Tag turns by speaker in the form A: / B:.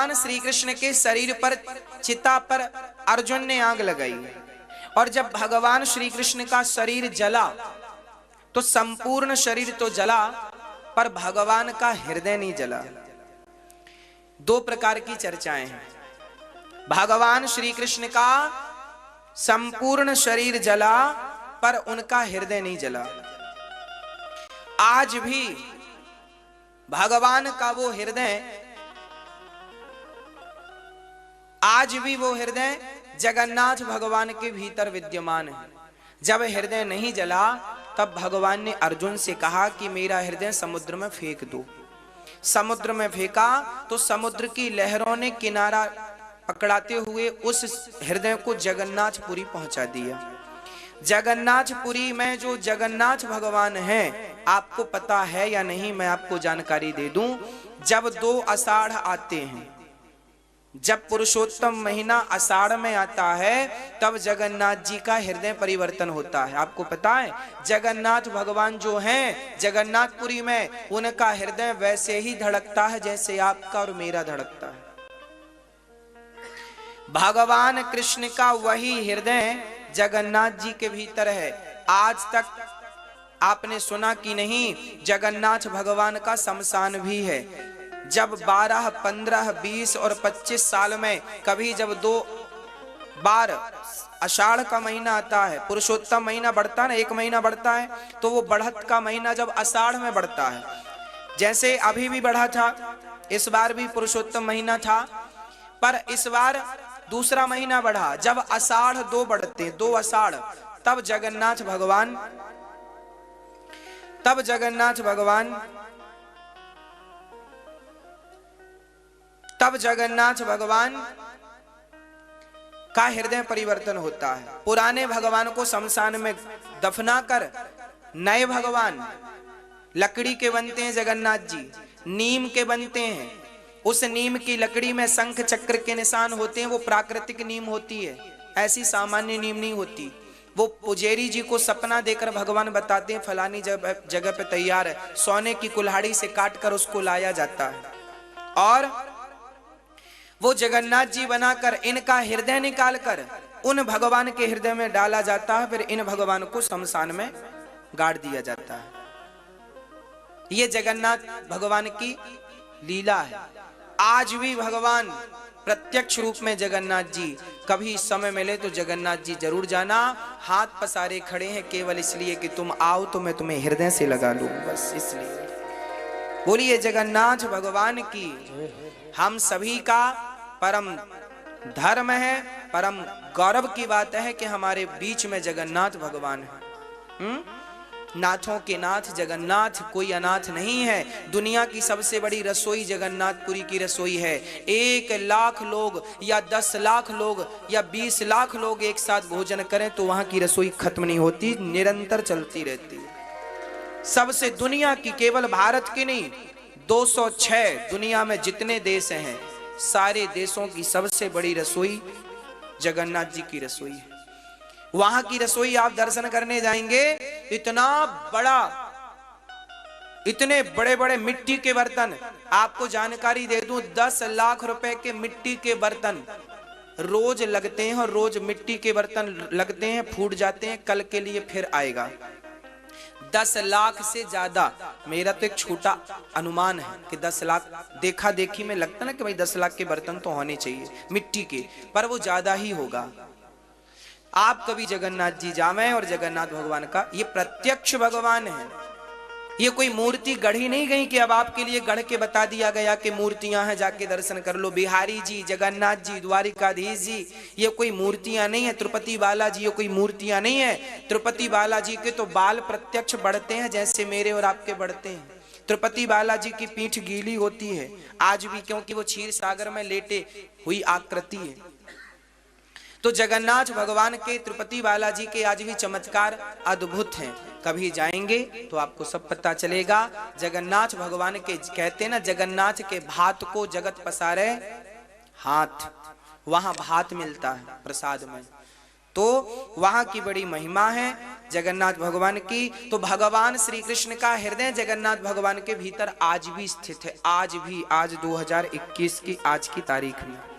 A: भगवान श्री कृष्ण के शरीर पर, चिता पर अर्जुन ने आग लगाई, और जब भगवान श्री कृष्ण का शरीर जला तो संपूर्ण शरीर तो जला पर भगवान का हृदय नहीं जला। दो प्रकार की चर्चाएं हैं। भगवान श्री कृष्ण का संपूर्ण शरीर जला पर उनका हृदय नहीं जला। आज भी भगवान का वो हृदय, आज भी वो हृदय जगन्नाथ भगवान के भीतर विद्यमान है। जब हृदय नहीं जला तब भगवान ने अर्जुन से कहा कि मेरा हृदय समुद्र में फेंक दो। समुद्र में फेंका तो समुद्र की लहरों ने किनारा पकड़ाते हुए उस हृदय को जगन्नाथपुरी पहुंचा दिया। जगन्नाथपुरी में जो जगन्नाथ भगवान हैं, आपको पता है या नहीं, मैं आपको जानकारी दे दूं। जब 2 आषाढ़ आते हैं, जब पुरुषोत्तम महीना आषाढ़ में आता है, तब जगन्नाथ जी का हृदय परिवर्तन होता है। आपको पता है जगन्नाथ भगवान जो हैं जगन्नाथपुरी में, उनका हृदय वैसे ही धड़कता है जैसे आपका और मेरा धड़कता है। भगवान कृष्ण का वही हृदय जगन्नाथ जी के भीतर है। आज तक आपने सुना कि नहीं, जगन्नाथ भगवान का शमशान भी है। जब 12, 15, 20 और 25 साल में कभी जब 2 बार आषाढ़ का महीना आता है, पुरुषोत्तम महीना बढ़ता है ना, 1 महीना बढ़ता है, तो वो बढ़त का महीना जब आषाढ़ में बढ़ता है, जैसे अभी भी बढ़ा था, इस बार भी पुरुषोत्तम महीना था, पर इस बार दूसरा महीना बढ़ा। जब आषाढ़ 2 बढ़ते, 2 आषाढ़, तब जगन्नाथ भगवान का हृदय परिवर्तन होता है। पुराने भगवान को शमशान में दफना कर नए भगवान लकड़ी के बनते हैं। जगन्नाथ जी नीम के बनते हैं। उस नीम की लकड़ी में शंख चक्र के निशान होते हैं। वो प्राकृतिक नीम होती है, ऐसी सामान्य नीम नहीं होती। वो पुजेरी जी को सपना देकर भगवान बताते हैं फलानी जगह पे तैयार है, सोने की कुल्हाड़ी से काट कर उसको लाया जाता है, और वो जगन्नाथ जी बनाकर इनका हृदय निकालकर उन भगवान के हृदय में डाला जाता है। फिर इन भगवान को शमशान में गाड़ दिया जाता है। ये जगन्नाथ भगवान की लीला है। आज भी भगवान प्रत्यक्ष रूप में जगन्नाथ जी, कभी समय मिले तो जगन्नाथ जी जरूर जाना। हाथ पसारे खड़े हैं केवल इसलिए कि तुम आओ तो मैं तुम्हें हृदय से लगा लूं, बस इसलिए। बोलिए जगन्नाथ भगवान की। हम सभी का परम धर्म है, परम गौरव की बात है कि हमारे बीच में जगन्नाथ भगवान है। नाथों के नाथ जगन्नाथ, कोई अनाथ नहीं है। दुनिया की सबसे बड़ी रसोई जगन्नाथपुरी की रसोई है। 1 लाख लोग या 10 लाख लोग या 20 लाख लोग एक साथ भोजन करें तो वहां की रसोई खत्म नहीं होती, निरंतर चलती रहती है। सबसे दुनिया की, केवल भारत की नहीं, 206 दुनिया में जितने देश हैं, सारे देशों की सबसे बड़ी रसोई जगन्नाथ जी की रसोई है। वहां की रसोई आप दर्शन करने जाएंगे, इतना बड़ा, इतने बड़े बड़े मिट्टी के बर्तन। आपको जानकारी दे दूं, 10 लाख रुपए के मिट्टी के बर्तन रोज लगते हैं, और रोज मिट्टी के बर्तन लगते हैं, फूट जाते हैं, कल के लिए फिर आएगा। 10 लाख से ज्यादा, मेरा तो एक छोटा अनुमान है कि 10 लाख देखा देखी में लगता ना कि भाई 10 लाख के बर्तन तो होने चाहिए मिट्टी के, पर वो ज्यादा ही होगा। आप कभी जगन्नाथ जी जावें और जगन्नाथ भगवान का, ये प्रत्यक्ष भगवान है। ये कोई मूर्ति गढ़ी नहीं गई कि अब आपके लिए गढ़ के बता दिया गया कि मूर्तियां हैं, जाके दर्शन कर लो। बिहारी जी, जगन्नाथ जी, द्वारिकाधीश जी, ये कोई मूर्तियां नहीं है। तिरुपति बालाजी ये कोई मूर्तियां नहीं है। तिरुपति बालाजी के तो बाल प्रत्यक्ष बढ़ते हैं जैसे मेरे और आपके बढ़ते हैं। तिरुपति बालाजी की पीठ गीली होती है आज भी, क्योंकि वो क्षीर सागर में लेटे हुई आकृति है। तो जगन्नाथ भगवान के, तिरुपति बालाजी के आज भी चमत्कार अद्भुत हैं। कभी जाएंगे तो आपको सब पता चलेगा। जगन्नाथ भगवान के कहते हैं ना, जगन्नाथ के भात को जगत पसारे हाथ, वहां भात मिलता है प्रसाद में। तो वहां की बड़ी महिमा है जगन्नाथ भगवान की। तो भगवान श्री कृष्ण का हृदय जगन्नाथ भगवान के भीतर आज भी स्थित है, आज भी, आज 2021 की आज की तारीख में।